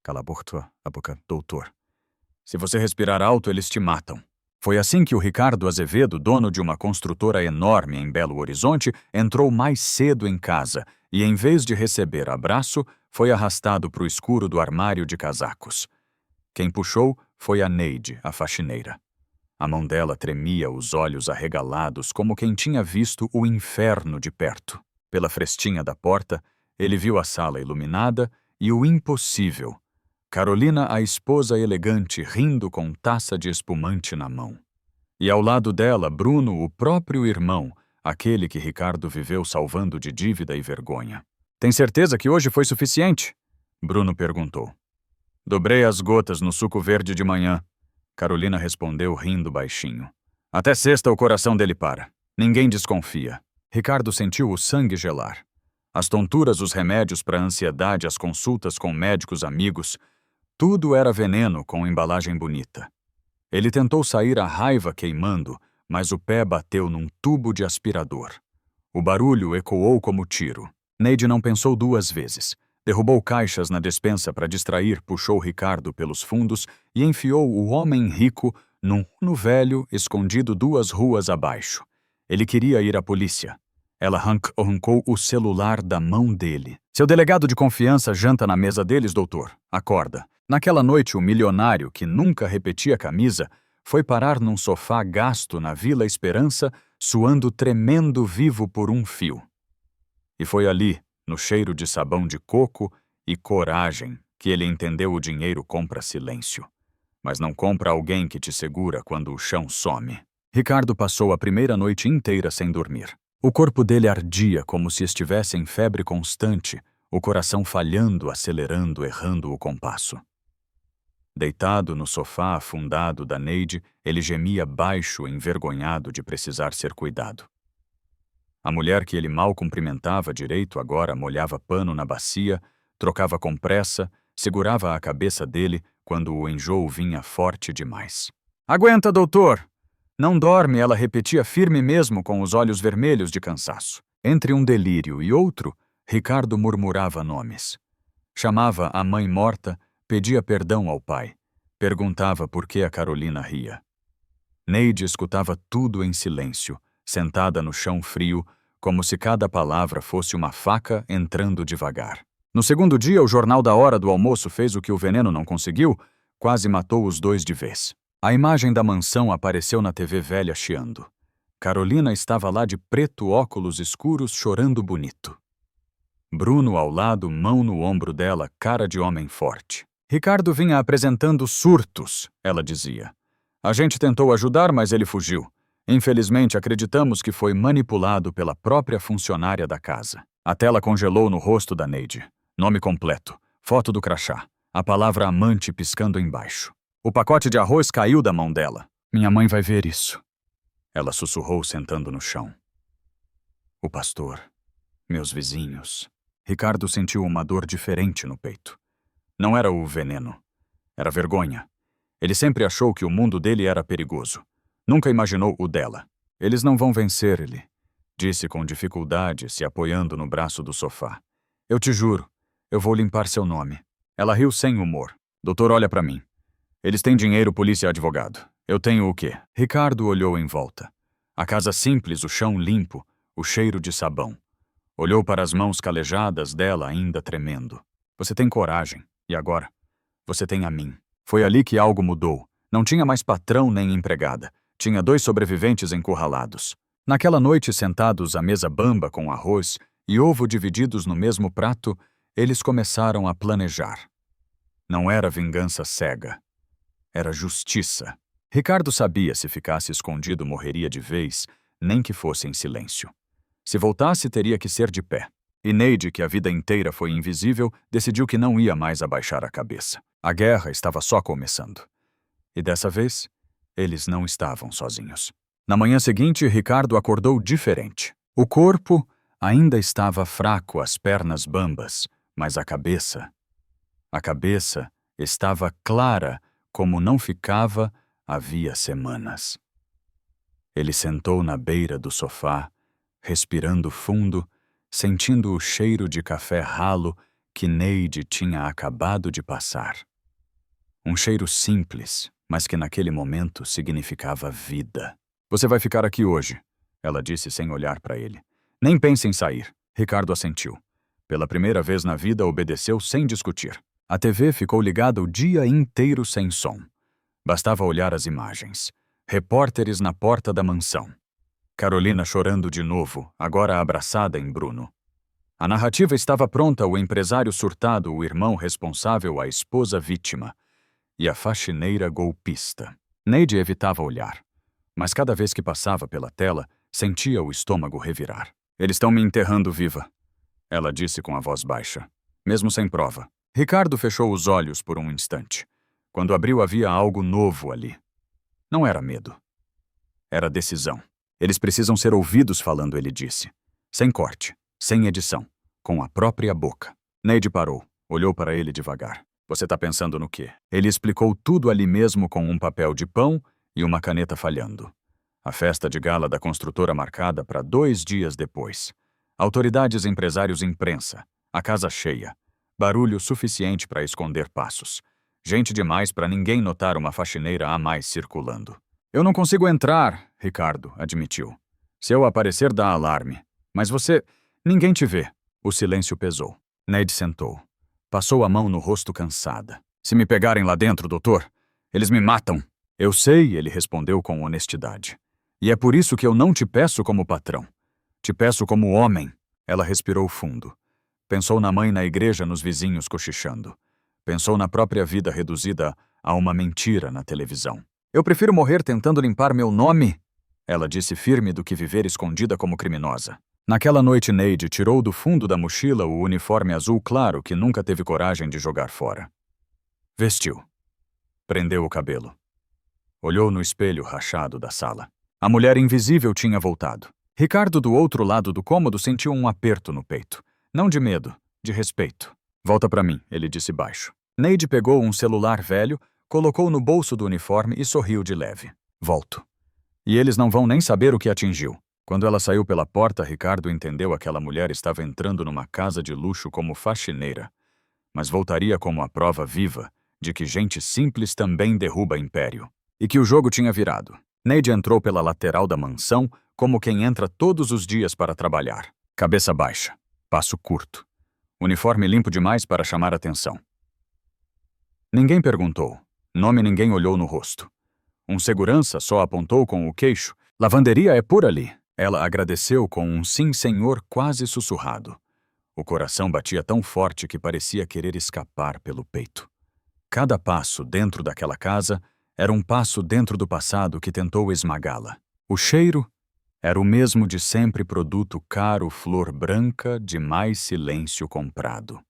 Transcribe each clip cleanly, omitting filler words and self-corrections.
Cala a boca, doutor. Se você respirar alto, eles te matam. Foi assim que o Ricardo Azevedo, dono de uma construtora enorme em Belo Horizonte, entrou mais cedo em casa e, em vez de receber abraço, foi arrastado para o escuro do armário de casacos. Quem puxou foi a Neide, a faxineira. A mão dela tremia, os olhos arregalados, como quem tinha visto o inferno de perto. Pela frestinha da porta, ele viu a sala iluminada e o impossível. Carolina, a esposa elegante, rindo com taça de espumante na mão. E ao lado dela, Bruno, o próprio irmão, aquele que Ricardo viveu salvando de dívida e vergonha. Tem certeza que hoje foi suficiente? Bruno perguntou. Dobrei as gotas no suco verde de manhã. Carolina respondeu rindo baixinho. Até sexta o coração dele para. Ninguém desconfia. Ricardo sentiu o sangue gelar. As tonturas, os remédios para a ansiedade, as consultas com médicos amigos, tudo era veneno com embalagem bonita. Ele tentou sair a raiva queimando, mas o pé bateu num tubo de aspirador. O barulho ecoou como tiro. Neide não pensou duas vezes. Derrubou caixas na despensa para distrair, puxou Ricardo pelos fundos e enfiou o homem rico num Uno velho escondido 2 ruas abaixo. Ele queria ir à polícia. Ela arrancou o celular da mão dele. Seu delegado de confiança janta na mesa deles, doutor. Acorda. Naquela noite, o milionário, que nunca repetia a camisa, foi parar num sofá gasto na Vila Esperança, suando tremendo vivo por um fio. E foi ali, no cheiro de sabão de coco e coragem, que ele entendeu o dinheiro compra silêncio. Mas não compra alguém que te segura quando o chão some. Ricardo passou a primeira noite inteira sem dormir. O corpo dele ardia como se estivesse em febre constante, o coração falhando, acelerando, errando o compasso. Deitado no sofá afundado da Neide, ele gemia baixo, envergonhado de precisar ser cuidado. A mulher que ele mal cumprimentava direito agora molhava pano na bacia, trocava com pressa, segurava a cabeça dele quando o enjoo vinha forte demais. Aguenta, doutor! Não dorme, ela repetia firme mesmo com os olhos vermelhos de cansaço. Entre um delírio e outro, Ricardo murmurava nomes. Chamava a mãe morta, pedia perdão ao pai. Perguntava por que a Carolina ria. Neide escutava tudo em silêncio, sentada no chão frio, como se cada palavra fosse uma faca entrando devagar. No segundo dia, o jornal da hora do almoço fez o que o veneno não conseguiu, quase matou os dois de vez. A imagem da mansão apareceu na TV velha chiando. Carolina estava lá de preto, óculos escuros, chorando bonito. Bruno ao lado, mão no ombro dela, cara de homem forte. Ricardo vinha apresentando surtos, ela dizia. A gente tentou ajudar, mas ele fugiu. Infelizmente, acreditamos que foi manipulado pela própria funcionária da casa. A tela congelou no rosto da Neide. Nome completo, foto do crachá, a palavra amante piscando embaixo. O pacote de arroz caiu da mão dela. Minha mãe vai ver isso. Ela sussurrou sentando no chão. O pastor, meus vizinhos. Ricardo sentiu uma dor diferente no peito. Não era o veneno. Era vergonha. Ele sempre achou que o mundo dele era perigoso. Nunca imaginou o dela. Eles não vão vencer, ele disse com dificuldade, se apoiando no braço do sofá. Eu te juro, eu vou limpar seu nome. Ela riu sem humor. Doutor, olha pra mim. Eles têm dinheiro, polícia e advogado. Eu tenho o quê? Ricardo olhou em volta. A casa simples, o chão limpo, o cheiro de sabão. Olhou para as mãos calejadas dela, ainda tremendo. Você tem coragem. E agora? Você tem a mim. Foi ali que algo mudou. Não tinha mais patrão nem empregada. Tinha 2 sobreviventes encurralados. Naquela noite, sentados à mesa bamba com arroz e ovo divididos no mesmo prato, eles começaram a planejar. Não era vingança cega. Era justiça. Ricardo sabia se ficasse escondido morreria de vez, nem que fosse em silêncio. Se voltasse, teria que ser de pé. E Neide, que a vida inteira foi invisível, decidiu que não ia mais abaixar a cabeça. A guerra estava só começando. E dessa vez, eles não estavam sozinhos. Na manhã seguinte, Ricardo acordou diferente. O corpo ainda estava fraco, as pernas bambas, mas a cabeça estava clara como não ficava havia semanas. Ele sentou na beira do sofá, respirando fundo, sentindo o cheiro de café ralo que Neide tinha acabado de passar. Um cheiro simples, mas que naquele momento significava vida. Você vai ficar aqui hoje, ela disse sem olhar para ele. Nem pense em sair. Ricardo assentiu. Pela primeira vez na vida, obedeceu sem discutir. A TV ficou ligada o dia inteiro sem som. Bastava olhar as imagens. Repórteres na porta da mansão. Carolina chorando de novo, agora abraçada em Bruno. A narrativa estava pronta: o empresário surtado, o irmão responsável, a esposa vítima e a faxineira golpista. Neide evitava olhar, mas cada vez que passava pela tela, sentia o estômago revirar. Eles estão me enterrando viva, ela disse com a voz baixa, mesmo sem prova. Ricardo fechou os olhos por um instante. Quando abriu, havia algo novo ali. Não era medo. Era decisão. Eles precisam ser ouvidos falando, ele disse. Sem corte, sem edição, com a própria boca. Neide parou, olhou para ele devagar. Você tá pensando no quê? Ele explicou tudo ali mesmo com um papel de pão e uma caneta falhando. A festa de gala da construtora marcada para 2 dias depois. Autoridades, empresários, imprensa. A casa cheia. Barulho suficiente para esconder passos. Gente demais para ninguém notar uma faxineira a mais circulando. Eu não consigo entrar, Ricardo admitiu. Se eu aparecer, dá alarme. Mas você... ninguém te vê. O silêncio pesou. Neide sentou. Passou a mão no rosto cansada. Se me pegarem lá dentro, doutor, eles me matam. Eu sei, ele respondeu com honestidade. E é por isso que eu não te peço como patrão. Te peço como homem. Ela respirou fundo. Pensou na mãe na igreja, nos vizinhos cochichando. Pensou na própria vida reduzida a uma mentira na televisão. Eu prefiro morrer tentando limpar meu nome, ela disse firme, do que viver escondida como criminosa. Naquela noite, Neide tirou do fundo da mochila o uniforme azul claro que nunca teve coragem de jogar fora. Vestiu. Prendeu o cabelo. Olhou no espelho rachado da sala. A mulher invisível tinha voltado. Ricardo, do outro lado do cômodo, sentiu um aperto no peito. Não de medo, de respeito. Volta pra mim, ele disse baixo. Neide pegou um celular velho, colocou no bolso do uniforme e sorriu de leve. Volto. E eles não vão nem saber o que atingiu. Quando ela saiu pela porta, Ricardo entendeu que aquela mulher estava entrando numa casa de luxo como faxineira, mas voltaria como a prova viva de que gente simples também derruba império. E que o jogo tinha virado. Neide entrou pela lateral da mansão como quem entra todos os dias para trabalhar. Cabeça baixa, passo curto. Uniforme limpo demais para chamar atenção. Ninguém perguntou. Nome ninguém olhou no rosto. Um segurança só apontou com o queixo. Lavanderia é por ali. Ela agradeceu com um sim, senhor, quase sussurrado. O coração batia tão forte que parecia querer escapar pelo peito. Cada passo dentro daquela casa era um passo dentro do passado que tentou esmagá-la. O cheiro era o mesmo de sempre, produto caro, flor branca, de mais silêncio comprado.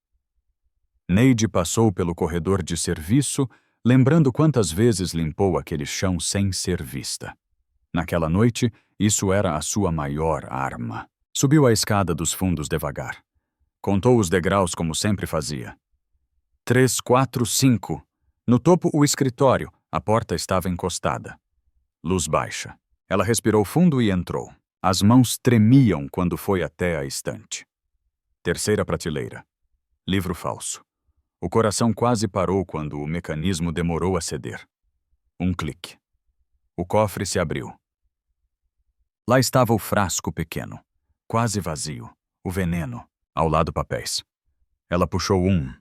Neide passou pelo corredor de serviço, lembrando quantas vezes limpou aquele chão sem ser vista. Naquela noite, isso era a sua maior arma. Subiu a escada dos fundos devagar. Contou os degraus como sempre fazia. 3, 4, 5. No topo, o escritório. A porta estava encostada. Luz baixa. Ela respirou fundo e entrou. As mãos tremiam quando foi até a estante. Terceira prateleira. Livro falso. O coração quase parou quando o mecanismo demorou a ceder. Um clique. O cofre se abriu. Lá estava o frasco pequeno, quase vazio, o veneno, ao lado papéis. Ela puxou um.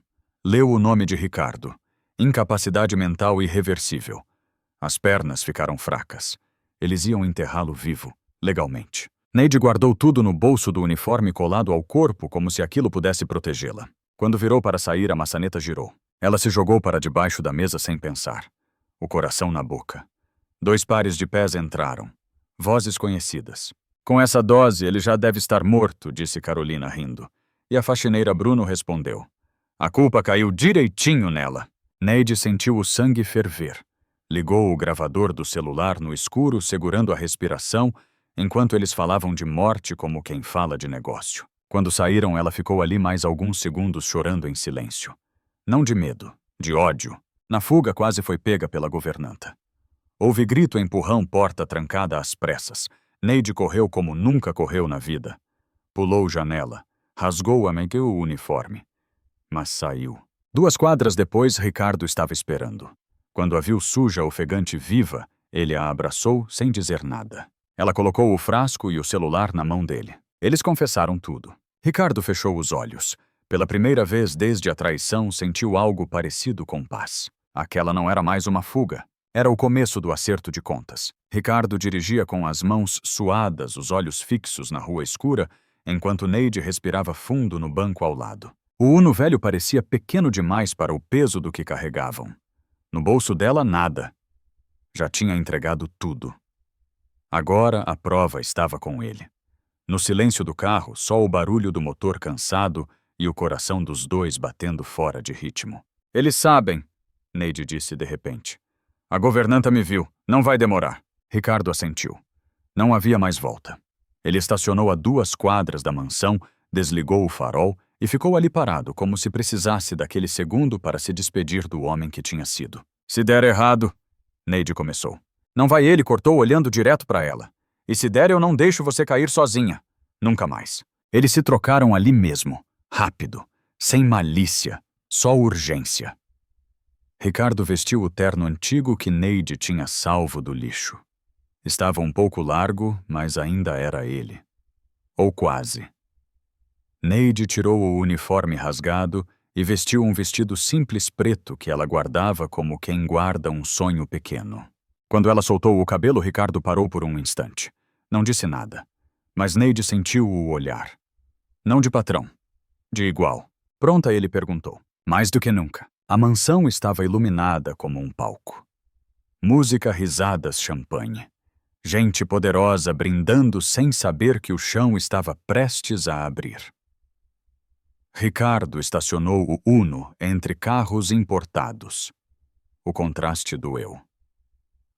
Leu o nome de Ricardo. Incapacidade mental irreversível. As pernas ficaram fracas. Eles iam enterrá-lo vivo, legalmente. Neide guardou tudo no bolso do uniforme colado ao corpo como se aquilo pudesse protegê-la. Quando virou para sair, a maçaneta girou. Ela se jogou para debaixo da mesa sem pensar. O coração na boca. 2 pares de pés entraram. Vozes conhecidas. Com essa dose, ele já deve estar morto, disse Carolina rindo. E a faxineira Bruno respondeu. A culpa caiu direitinho nela. Neide sentiu o sangue ferver. Ligou o gravador do celular no escuro, segurando a respiração, enquanto eles falavam de morte como quem fala de negócio. Quando saíram, ela ficou ali mais alguns segundos chorando em silêncio. Não de medo, de ódio. Na fuga, quase foi pega pela governanta. Houve grito, empurrão, porta trancada às pressas. Neide correu como nunca correu na vida. Pulou janela, rasgou o uniforme. mas saiu. 2 quadras depois, Ricardo estava esperando. Quando a viu suja, ofegante, viva, ele a abraçou sem dizer nada. Ela colocou o frasco e o celular na mão dele. Eles confessaram tudo. Ricardo fechou os olhos. Pela primeira vez desde a traição, sentiu algo parecido com paz. Aquela não era mais uma fuga. Era o começo do acerto de contas. Ricardo dirigia com as mãos suadas, os olhos fixos na rua escura, enquanto Neide respirava fundo no banco ao lado. O Uno velho parecia pequeno demais para o peso do que carregavam. No bolso dela, nada. Já tinha entregado tudo. Agora a prova estava com ele. No silêncio do carro, só o barulho do motor cansado e o coração dos dois batendo fora de ritmo. Eles sabem, Neide disse de repente. A governanta me viu. Não vai demorar. Ricardo assentiu. Não havia mais volta. Ele estacionou a 2 quadras da mansão, desligou o farol e ficou ali parado, como se precisasse daquele segundo para se despedir do homem que tinha sido. Se der errado, Neide começou. Não vai ele, cortou olhando direto para ela. E se der, eu não deixo você cair sozinha. Nunca mais. Eles se trocaram ali mesmo, rápido, sem malícia, só urgência. Ricardo vestiu o terno antigo que Neide tinha salvo do lixo. Estava um pouco largo, mas ainda era ele. Ou quase. Neide tirou o uniforme rasgado e vestiu um vestido simples preto que ela guardava como quem guarda um sonho pequeno. Quando ela soltou o cabelo, Ricardo parou por um instante. Não disse nada, mas Neide sentiu o olhar. Não de patrão, de igual. Pronta, ele perguntou. Mais do que nunca. A mansão estava iluminada como um palco. Música, risadas, champanhe. Gente poderosa brindando sem saber que o chão estava prestes a abrir. Ricardo estacionou o Uno entre carros importados. O contraste doeu.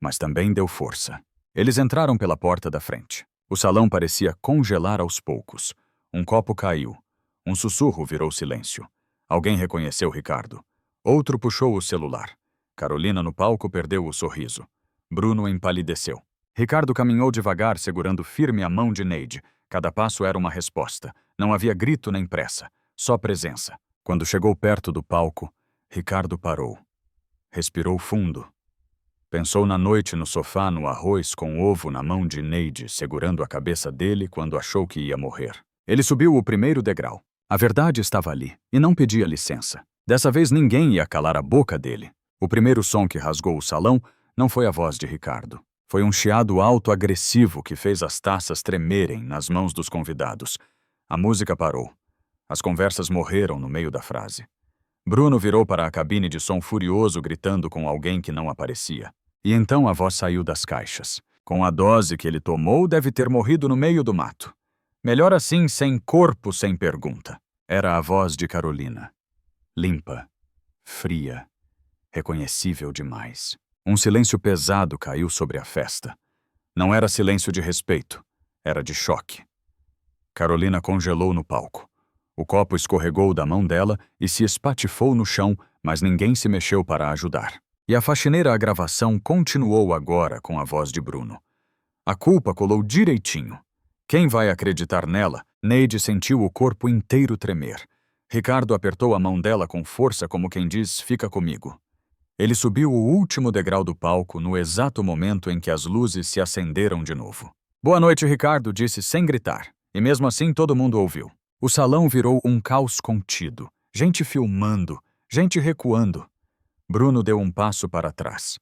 Mas também deu força. Eles entraram pela porta da frente. O salão parecia congelar aos poucos. Um copo caiu. Um sussurro virou silêncio. Alguém reconheceu Ricardo. Outro puxou o celular. Carolina no palco perdeu o sorriso. Bruno empalideceu. Ricardo caminhou devagar, segurando firme a mão de Neide. Cada passo era uma resposta. Não havia grito nem pressa. Só presença. Quando chegou perto do palco, Ricardo parou. Respirou fundo. Pensou na noite no sofá, no arroz com ovo na mão de Neide, segurando a cabeça dele quando achou que ia morrer. Ele subiu o primeiro degrau. A verdade estava ali, e não pedia licença. Dessa vez ninguém ia calar a boca dele. O primeiro som que rasgou o salão não foi a voz de Ricardo. Foi um chiado alto agressivo que fez as taças tremerem nas mãos dos convidados. A música parou. As conversas morreram no meio da frase. Bruno virou para a cabine de som furioso, gritando com alguém que não aparecia. E então a voz saiu das caixas. Com a dose que ele tomou, deve ter morrido no meio do mato. Melhor assim, sem corpo, sem pergunta. Era a voz de Carolina. Limpa, fria, reconhecível demais. Um silêncio pesado caiu sobre a festa. Não era silêncio de respeito, era de choque. Carolina congelou no palco. O copo escorregou da mão dela e se espatifou no chão, mas ninguém se mexeu para ajudar. E a faxineira à gravação continuou agora com a voz de Bruno. A culpa colou direitinho. Quem vai acreditar nela? Neide sentiu o corpo inteiro tremer. Ricardo apertou a mão dela com força como quem diz, fica comigo. Ele subiu o último degrau do palco no exato momento em que as luzes se acenderam de novo. Boa noite, Ricardo, disse sem gritar. E mesmo assim todo mundo ouviu. O salão virou um caos contido. Gente filmando, gente recuando. Bruno deu um passo para trás.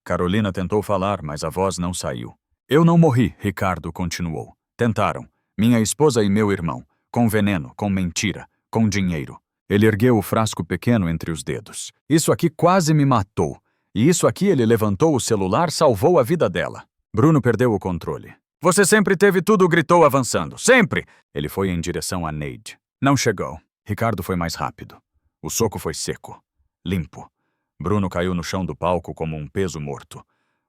Carolina tentou falar, mas a voz não saiu. Eu não morri, Ricardo continuou. Tentaram. Minha esposa e meu irmão. Com veneno, com mentira, com dinheiro. Ele ergueu o frasco pequeno entre os dedos. Isso aqui quase me matou. E isso aqui ele levantou o celular, salvou a vida dela. Bruno perdeu o controle. Você sempre teve tudo, gritou avançando. Sempre! Ele foi em direção a Neide. Não chegou. Ricardo foi mais rápido. O soco foi seco. Limpo. Bruno caiu no chão do palco como um peso morto.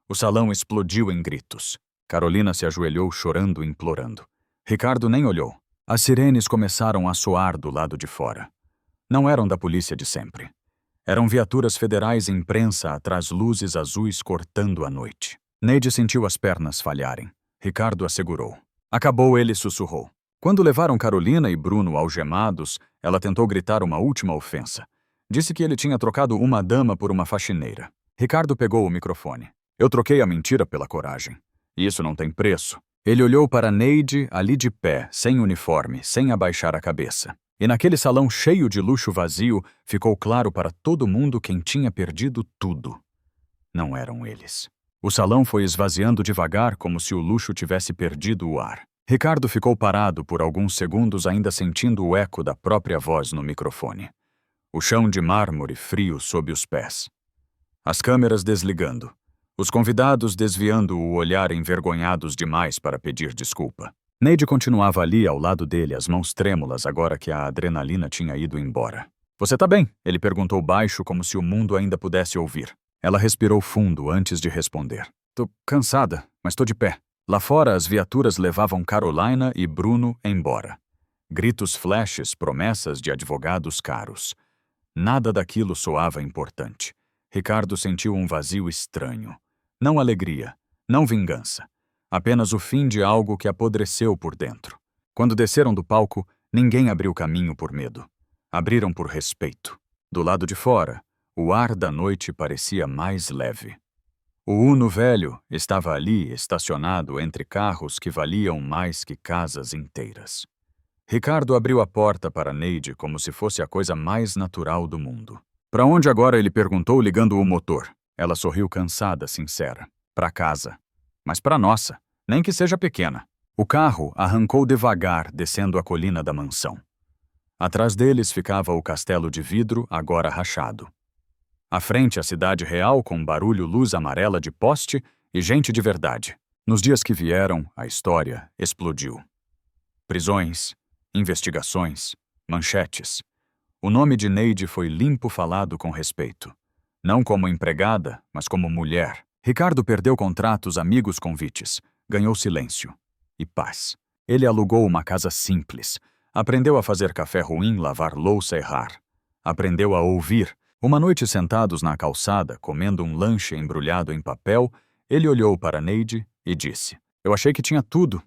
O salão explodiu em gritos. Carolina se ajoelhou chorando e implorando. Ricardo nem olhou. As sirenes começaram a soar do lado de fora. Não eram da polícia de sempre. Eram viaturas federais em prensa atrás luzes azuis cortando a noite. Neide sentiu as pernas falharem. Ricardo a segurou. Acabou, ele sussurrou. Quando levaram Carolina e Bruno algemados, Ela tentou gritar uma última ofensa. Disse que ele tinha trocado uma dama por uma faxineira. Ricardo pegou o microfone. Eu troquei a mentira pela coragem. Isso não tem preço. Ele olhou para Neide ali de pé, sem uniforme, sem abaixar a cabeça. E naquele salão cheio de luxo vazio, ficou claro para todo mundo quem tinha perdido tudo. Não eram eles. O salão foi esvaziando devagar, como se o luxo tivesse perdido o ar. Ricardo ficou parado por alguns segundos, ainda sentindo o eco da própria voz no microfone. O chão de mármore frio sob os pés. As câmeras desligando. Os convidados desviando o olhar, envergonhados demais para pedir desculpa. Neide continuava ali ao lado dele, as mãos trêmulas agora que a adrenalina tinha ido embora. Você tá bem? Ele perguntou baixo, como se o mundo ainda pudesse ouvir. Ela respirou fundo antes de responder. Tô cansada, mas tô de pé. Lá fora as viaturas levavam Carolina e Bruno embora. Gritos flashes, promessas de advogados caros. Nada daquilo soava importante. Ricardo sentiu um vazio estranho. Não alegria, não vingança. Apenas o fim de algo que apodreceu por dentro. Quando desceram do palco, ninguém abriu caminho por medo. Abriram por respeito. Do lado de fora, o ar da noite parecia mais leve. O Uno velho estava ali, estacionado entre carros que valiam mais que casas inteiras. Ricardo abriu a porta para Neide como se fosse a coisa mais natural do mundo. Para onde agora? Ele perguntou, ligando o motor. Ela sorriu cansada, sincera. Para casa. Mas para nossa, nem que seja pequena. O carro arrancou devagar, descendo a colina da mansão. Atrás deles ficava o castelo de vidro, agora rachado. À frente, a cidade real, com barulho, luz amarela de poste e gente de verdade. Nos dias que vieram, a história explodiu. Prisões, investigações, manchetes. O nome de Neide foi limpo falado com respeito. Não como empregada, mas como mulher. Ricardo perdeu contratos, amigos, convites. Ganhou silêncio. E paz. Ele alugou uma casa simples. Aprendeu a fazer café ruim, lavar louça, errar. Aprendeu a ouvir. Uma noite, sentados na calçada, comendo um lanche embrulhado em papel, ele olhou para Neide e disse: Eu achei que tinha tudo.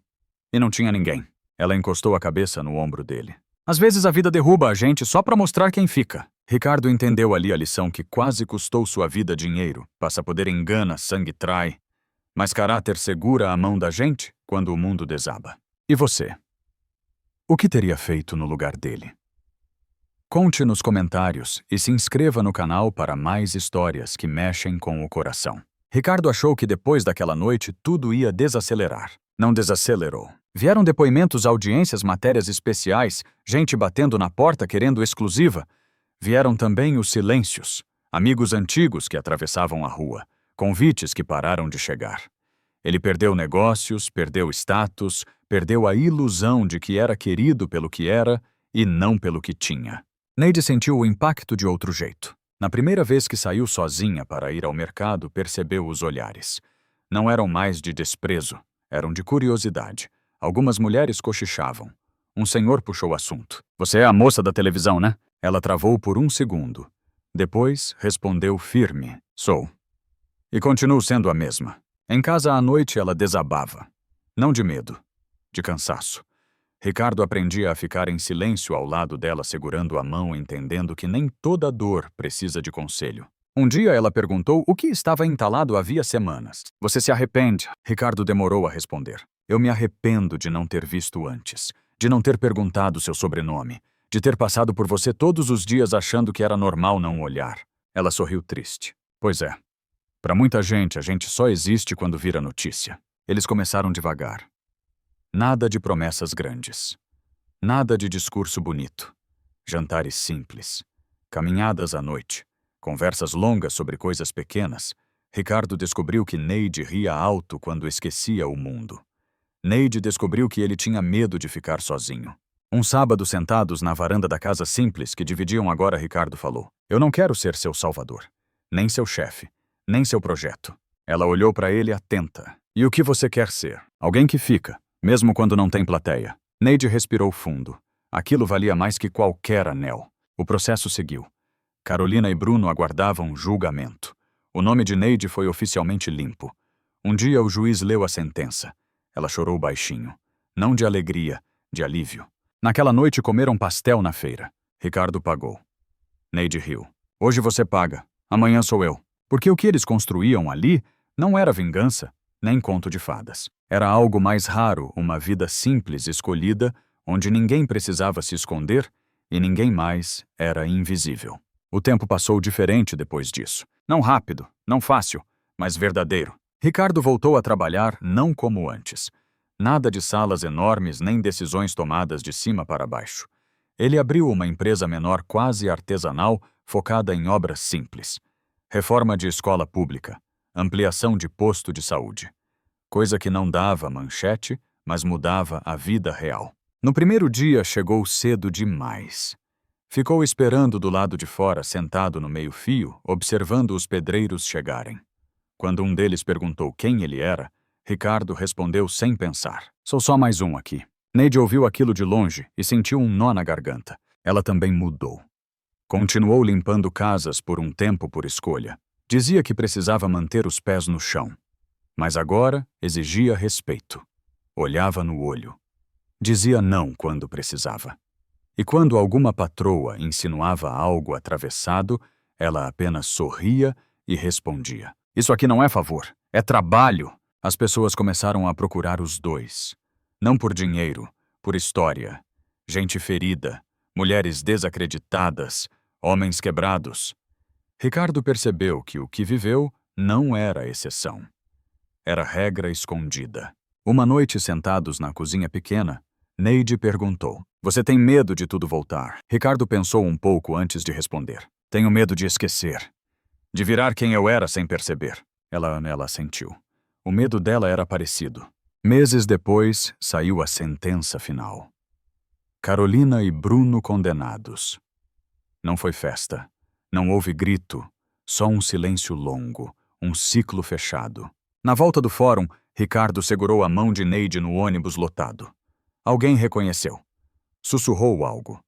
E não tinha ninguém. Ela encostou a cabeça no ombro dele. Às vezes a vida derruba a gente só para mostrar quem fica. Ricardo entendeu ali a lição que quase custou sua vida: dinheiro. Passapoder engana, sangue trai. Mas caráter segura a mão da gente quando o mundo desaba. E você? O que teria feito no lugar dele? Conte nos comentários e se inscreva no canal para mais histórias que mexem com o coração. Ricardo achou que depois daquela noite tudo ia desacelerar. Não desacelerou. Vieram depoimentos, audiências, matérias especiais, gente batendo na porta querendo exclusiva. Vieram também os silêncios, amigos antigos que atravessavam a rua, convites que pararam de chegar. Ele perdeu negócios, perdeu status, perdeu a ilusão de que era querido pelo que era e não pelo que tinha. Neide sentiu o impacto de outro jeito. Na primeira vez que saiu sozinha para ir ao mercado, percebeu os olhares. Não eram mais de desprezo, eram de curiosidade. Algumas mulheres cochichavam. Um senhor puxou o assunto. Você é a moça da televisão, né? Ela travou por um segundo. Depois, respondeu firme. Sou. E continuo sendo a mesma. Em casa à noite ela desabava. Não de medo, de cansaço. Ricardo aprendia a ficar em silêncio ao lado dela, segurando a mão, entendendo que nem toda dor precisa de conselho. Um dia ela perguntou o que estava entalado havia semanas. Você se arrepende? Ricardo demorou a responder. Eu me arrependo de não ter visto antes, de não ter perguntado seu sobrenome, de ter passado por você todos os dias achando que era normal não olhar. Ela sorriu triste. Pois é. Para muita gente, a gente só existe quando vira notícia. Eles começaram devagar. Nada de promessas grandes. Nada de discurso bonito. Jantares simples. Caminhadas à noite. Conversas longas sobre coisas pequenas. Ricardo descobriu que Neide ria alto quando esquecia o mundo. Neide descobriu que ele tinha medo de ficar sozinho. Um sábado, sentados na varanda da casa simples que dividiam agora, Ricardo falou: Eu não quero ser seu salvador, nem seu chefe, nem seu projeto. Ela olhou para ele atenta. E o que você quer ser? Alguém que fica, mesmo quando não tem plateia. Neide respirou fundo. Aquilo valia mais que qualquer anel. O processo seguiu. Carolina e Bruno aguardavam julgamento. O nome de Neide foi oficialmente limpo. Um dia o juiz leu a sentença. Ela chorou baixinho. Não de alegria, de alívio. Naquela noite comeram pastel na feira. Ricardo pagou. Neide riu. Hoje você paga, amanhã sou eu. Porque o que eles construíam ali não era vingança, nem conto de fadas. Era algo mais raro, uma vida simples escolhida, onde ninguém precisava se esconder e ninguém mais era invisível. O tempo passou diferente depois disso. Não rápido, não fácil, mas verdadeiro. Ricardo voltou a trabalhar não como antes. Nada de salas enormes nem decisões tomadas de cima para baixo. Ele abriu uma empresa menor quase artesanal, focada em obras simples. Reforma de escola pública, ampliação de posto de saúde. Coisa que não dava manchete, mas mudava a vida real. No primeiro dia chegou cedo demais. Ficou esperando do lado de fora, sentado no meio-fio, observando os pedreiros chegarem. Quando um deles perguntou quem ele era, Ricardo respondeu sem pensar. Sou só mais um aqui. Neide ouviu aquilo de longe e sentiu um nó na garganta. Ela também mudou. Continuou limpando casas por um tempo por escolha. Dizia que precisava manter os pés no chão. Mas agora exigia respeito. Olhava no olho. Dizia não quando precisava. E quando alguma patroa insinuava algo atravessado, ela apenas sorria e respondia. Isso aqui não é favor, é trabalho. As pessoas começaram a procurar os dois. Não por dinheiro, por história. Gente ferida, mulheres desacreditadas, homens quebrados. Ricardo percebeu que o que viveu não era exceção. Era regra escondida. Uma noite, sentados na cozinha pequena, Neide perguntou: Você tem medo de tudo voltar? Ricardo pensou um pouco antes de responder. Tenho medo de esquecer. De virar quem eu era sem perceber. Ela sentiu. O medo dela era parecido. Meses depois, saiu a sentença final. Carolina e Bruno condenados. Não foi festa. Não houve grito. Só um silêncio longo. Um ciclo fechado. Na volta do fórum, Ricardo segurou a mão de Neide no ônibus lotado. Alguém reconheceu. Sussurrou algo.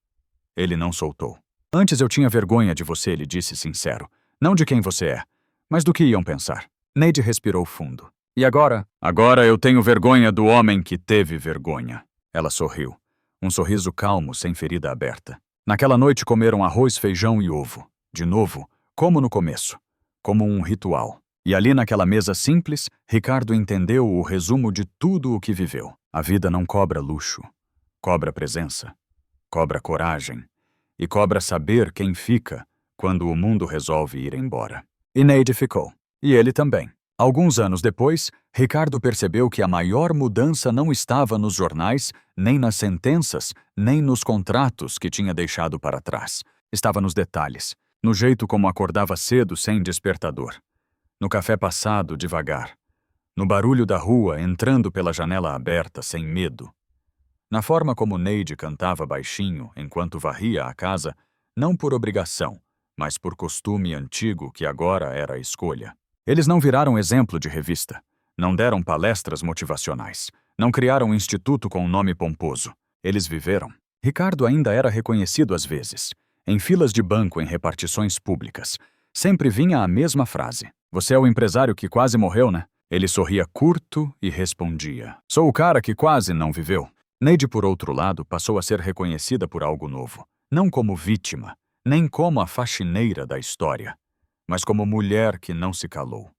Ele não soltou. Antes eu tinha vergonha de você, ele disse sincero. Não de quem você é, mas do que iam pensar. Neide respirou fundo. E agora? Agora eu tenho vergonha do homem que teve vergonha. Ela sorriu. Um sorriso calmo, sem ferida aberta. Naquela noite comeram arroz, feijão e ovo. De novo, como no começo. Como um ritual. E ali naquela mesa simples, Ricardo entendeu o resumo de tudo o que viveu. A vida não cobra luxo. Cobra presença. Cobra coragem. E cobra saber quem fica quando o mundo resolve ir embora. E Neide ficou. E ele também. Alguns anos depois, Ricardo percebeu que a maior mudança não estava nos jornais, nem nas sentenças, nem nos contratos que tinha deixado para trás. Estava nos detalhes. No jeito como acordava cedo sem despertador. No café passado devagar. No barulho da rua entrando pela janela aberta sem medo. Na forma como Neide cantava baixinho enquanto varria a casa, não por obrigação, mas por costume antigo que agora era a escolha. Eles não viraram exemplo de revista, não deram palestras motivacionais, não criaram um instituto com nome pomposo. Eles viveram. Ricardo ainda era reconhecido às vezes, em filas de banco em repartições públicas. Sempre vinha a mesma frase. Você é o empresário que quase morreu, né? Ele sorria curto e respondia. Sou o cara que quase não viveu. Neide, por outro lado, passou a ser reconhecida por algo novo. Não como vítima, nem como a faxineira da história, mas como mulher que não se calou.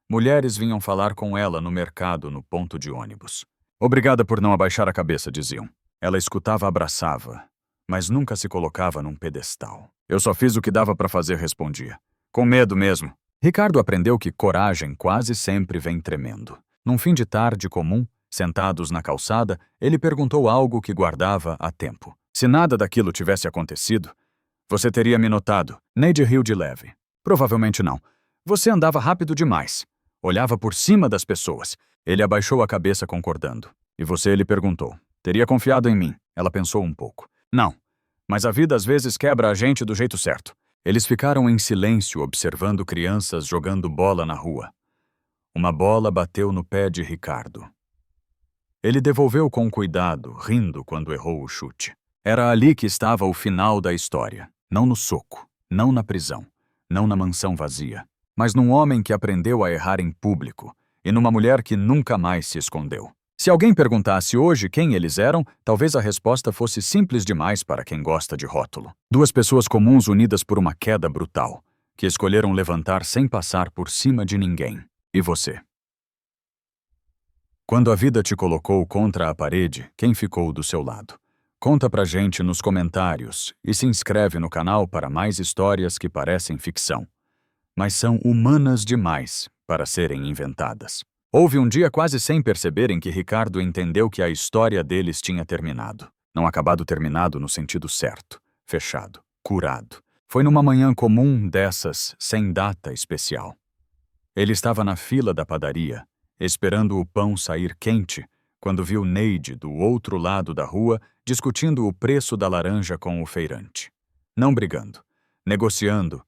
Mulheres vinham falar com ela no mercado, no ponto de ônibus. Obrigada por não abaixar a cabeça, diziam. Ela escutava, abraçava, mas nunca se colocava num pedestal. Eu só fiz o que dava para fazer, respondia. Com medo mesmo. Ricardo aprendeu que coragem quase sempre vem tremendo. Num fim de tarde comum, sentados na calçada, ele perguntou algo que guardava há tempo. Se nada daquilo tivesse acontecido, você teria me notado. Neide riu de leve. Provavelmente não. Você andava rápido demais. Olhava por cima das pessoas. Ele abaixou a cabeça concordando. E você, ele perguntou. Teria confiado em mim? Ela pensou um pouco. Não. Mas a vida às vezes quebra a gente do jeito certo. Eles ficaram em silêncio observando crianças jogando bola na rua. Uma bola bateu no pé de Ricardo. Ele devolveu com cuidado, rindo quando errou o chute. Era ali que estava o final da história. Não no soco, não na prisão, não na mansão vazia, mas num homem que aprendeu a errar em público e numa mulher que nunca mais se escondeu. Se Se alguém perguntasse hoje quem eles eram, talvez a resposta fosse simples demais para quem gosta de rótulo. Duas pessoas comuns unidas por uma queda brutal, que escolheram levantar sem passar por cima de ninguém. E você? Quando a vida te colocou contra a parede, quem ficou do seu lado? Conta pra gente nos comentários e se inscreve no canal para mais histórias que parecem ficção, mas são humanas demais para serem inventadas. Houve um dia quase sem perceberem que Ricardo entendeu que a história deles tinha terminado. Não acabado terminado no sentido certo, fechado, curado. Foi numa manhã comum dessas, sem data especial. Ele estava na fila da padaria, esperando o pão sair quente, quando viu Neide do outro lado da rua discutindo o preço da laranja com o feirante. Não brigando, negociando,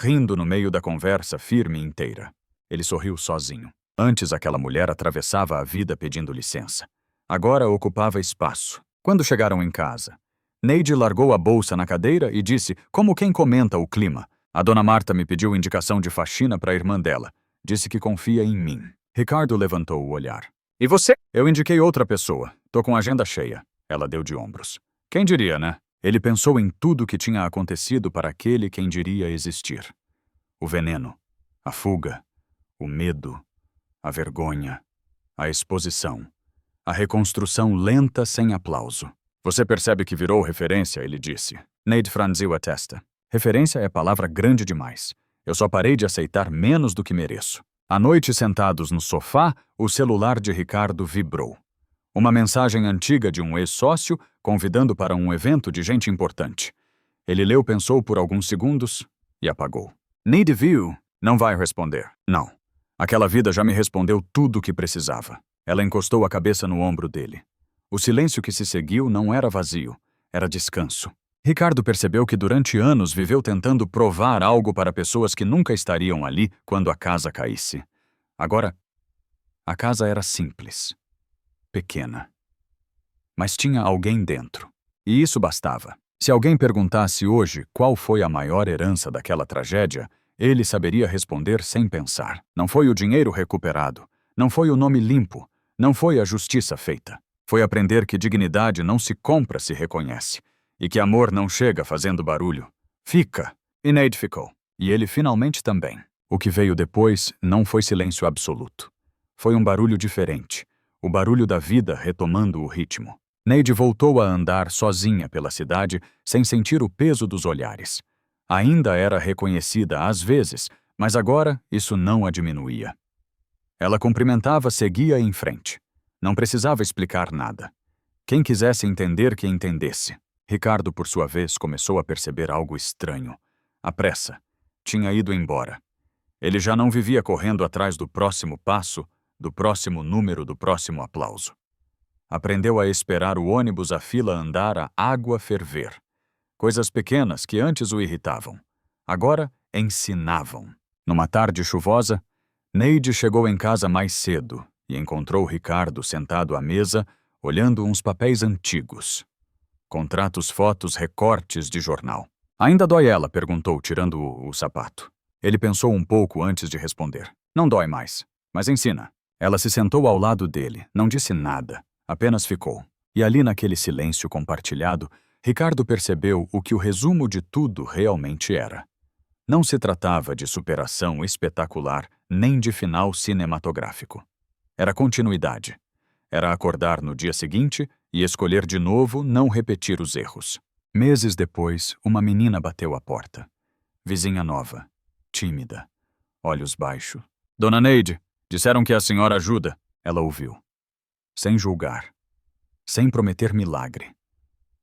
rindo no meio da conversa firme e inteira. Ele sorriu sozinho. Antes aquela mulher atravessava a vida pedindo licença. Agora ocupava espaço. Quando chegaram em casa, Neide largou a bolsa na cadeira e disse, como quem comenta o clima: "A dona Marta me pediu indicação de faxina para a irmã dela. Disse que confia em mim." Ricardo levantou o olhar. "E você?" "Eu indiquei outra pessoa. Tô com a agenda cheia." Ela deu de ombros. Quem diria, né? Ele pensou em tudo que tinha acontecido para aquele quem diria existir. O veneno, a fuga, o medo, a vergonha, a exposição, a reconstrução lenta sem aplauso. "Você percebe que virou referência?" ele disse. Neide franziu a testa. "Referência é palavra grande demais. Eu só parei de aceitar menos do que mereço." À noite, sentados no sofá, o celular de Ricardo vibrou. Uma mensagem antiga de um ex-sócio convidando para um evento de gente importante. Ele leu, pensou por alguns segundos e apagou. Neide viu. Não vai responder. Não. Aquela vida já me respondeu tudo o que precisava. Ela encostou a cabeça no ombro dele. O silêncio que se seguiu não era vazio, era descanso. Ricardo percebeu que durante anos viveu tentando provar algo para pessoas que nunca estariam ali quando a casa caísse. Agora, a casa era simples, pequena. Mas tinha alguém dentro. E isso bastava. Se alguém perguntasse hoje qual foi a maior herança daquela tragédia, ele saberia responder sem pensar. Não foi o dinheiro recuperado, não foi o nome limpo, não foi a justiça feita. Foi aprender que dignidade não se compra, se reconhece, e que amor não chega fazendo barulho. Fica. E Neide ficou. E ele finalmente também. O que veio depois não foi silêncio absoluto. Foi um barulho diferente, o barulho da vida retomando o ritmo. Neide voltou a andar sozinha pela cidade, sem sentir o peso dos olhares. Ainda era reconhecida às vezes, mas agora isso não a diminuía. Ela cumprimentava, seguia em frente. Não precisava explicar nada. Quem quisesse entender, que entendesse. Ricardo, por sua vez, começou a perceber algo estranho. A pressa tinha ido embora. Ele já não vivia correndo atrás do próximo passo, do próximo número, do próximo aplauso. Aprendeu a esperar o ônibus, a fila andar, a água ferver. Coisas pequenas que antes o irritavam, agora ensinavam. Numa tarde chuvosa, Neide chegou em casa mais cedo e encontrou Ricardo sentado à mesa, olhando uns papéis antigos. Contratos, fotos, recortes de jornal. "Ainda dói ela?" perguntou, tirando o sapato. Ele pensou um pouco antes de responder. "Não dói mais, mas ensina." Ela se sentou ao lado dele, não disse nada, apenas ficou. E ali naquele silêncio compartilhado, Ricardo percebeu o que o resumo de tudo realmente era. Não se tratava de superação espetacular, nem de final cinematográfico. Era continuidade. Era acordar no dia seguinte e escolher de novo não repetir os erros. Meses depois, uma menina bateu à porta. Vizinha nova, tímida, olhos baixos. "Dona Neide, disseram que a senhora ajuda." Ela ouviu. Sem julgar. Sem prometer milagre.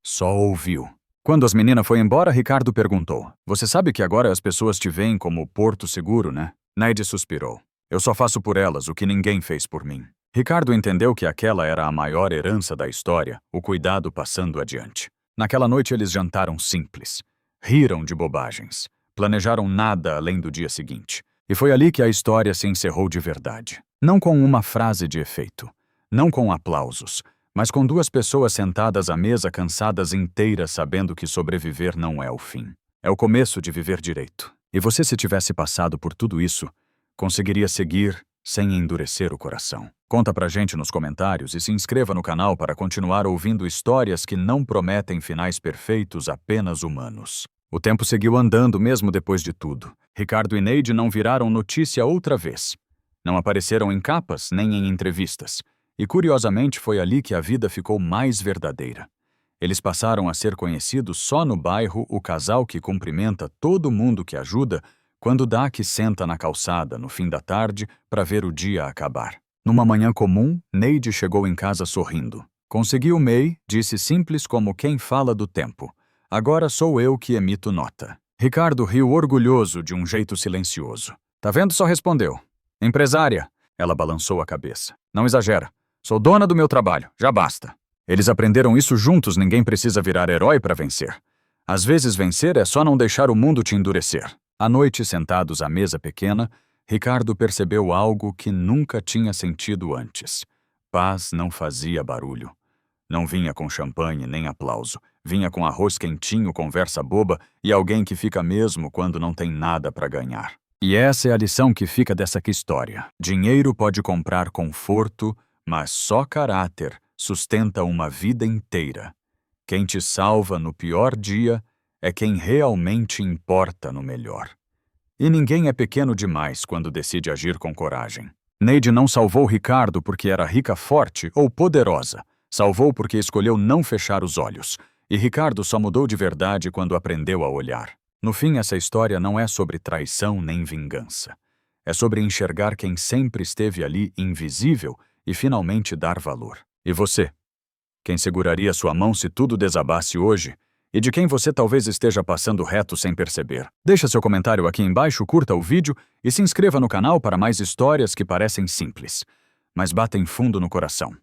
Só ouviu. Quando as meninas foi embora, Ricardo perguntou: "Você sabe que agora as pessoas te veem como porto seguro, né?" Neide suspirou. "Eu só faço por elas o que ninguém fez por mim." Ricardo entendeu que aquela era a maior herança da história, o cuidado passando adiante. Naquela noite eles jantaram simples. Riram de bobagens. Planejaram nada além do dia seguinte. E foi ali que a história se encerrou de verdade. Não com uma frase de efeito. Não com aplausos. Mas com duas pessoas sentadas à mesa, cansadas inteiras, sabendo que sobreviver não é o fim. É o começo de viver direito. E você, se tivesse passado por tudo isso, conseguiria seguir sem endurecer o coração. Conta pra gente nos comentários e se inscreva no canal para continuar ouvindo histórias que não prometem finais perfeitos, apenas humanos. O tempo seguiu andando mesmo depois de tudo. Ricardo e Neide não viraram notícia outra vez. Não apareceram em capas nem em entrevistas. E curiosamente foi ali que a vida ficou mais verdadeira. Eles passaram a ser conhecidos só no bairro o casal que cumprimenta todo mundo que ajuda quando Dak senta na calçada no fim da tarde para ver o dia acabar. Numa manhã comum, Neide chegou em casa sorrindo. Consegui o MEI, disse simples como quem fala do tempo. Agora sou eu que emito nota. Ricardo riu orgulhoso de um jeito silencioso. Tá vendo? Só respondeu. Empresária. Ela balançou a cabeça. Não exagera. Sou dona do meu trabalho. Já basta. Eles aprenderam isso juntos, ninguém precisa virar herói para vencer. Às vezes vencer é só não deixar o mundo te endurecer. À noite, sentados à mesa pequena, Ricardo percebeu algo que nunca tinha sentido antes. Paz não fazia barulho. Não vinha com champanhe nem aplauso. Vinha com arroz quentinho, conversa boba e alguém que fica mesmo quando não tem nada para ganhar. E essa é a lição que fica dessa história. Dinheiro pode comprar conforto, mas só caráter sustenta uma vida inteira. Quem te salva no pior dia é quem realmente importa no melhor. E ninguém é pequeno demais quando decide agir com coragem. Neide não salvou Ricardo porque era rica, forte ou poderosa. Salvou porque escolheu não fechar os olhos. E Ricardo só mudou de verdade quando aprendeu a olhar. No fim, essa história não é sobre traição nem vingança. É sobre enxergar quem sempre esteve ali invisível e finalmente dar valor. E você? Quem seguraria sua mão se tudo desabasse hoje? E de quem você talvez esteja passando reto sem perceber? Deixa seu comentário aqui embaixo, curta o vídeo e se inscreva no canal para mais histórias que parecem simples, mas batem fundo no coração.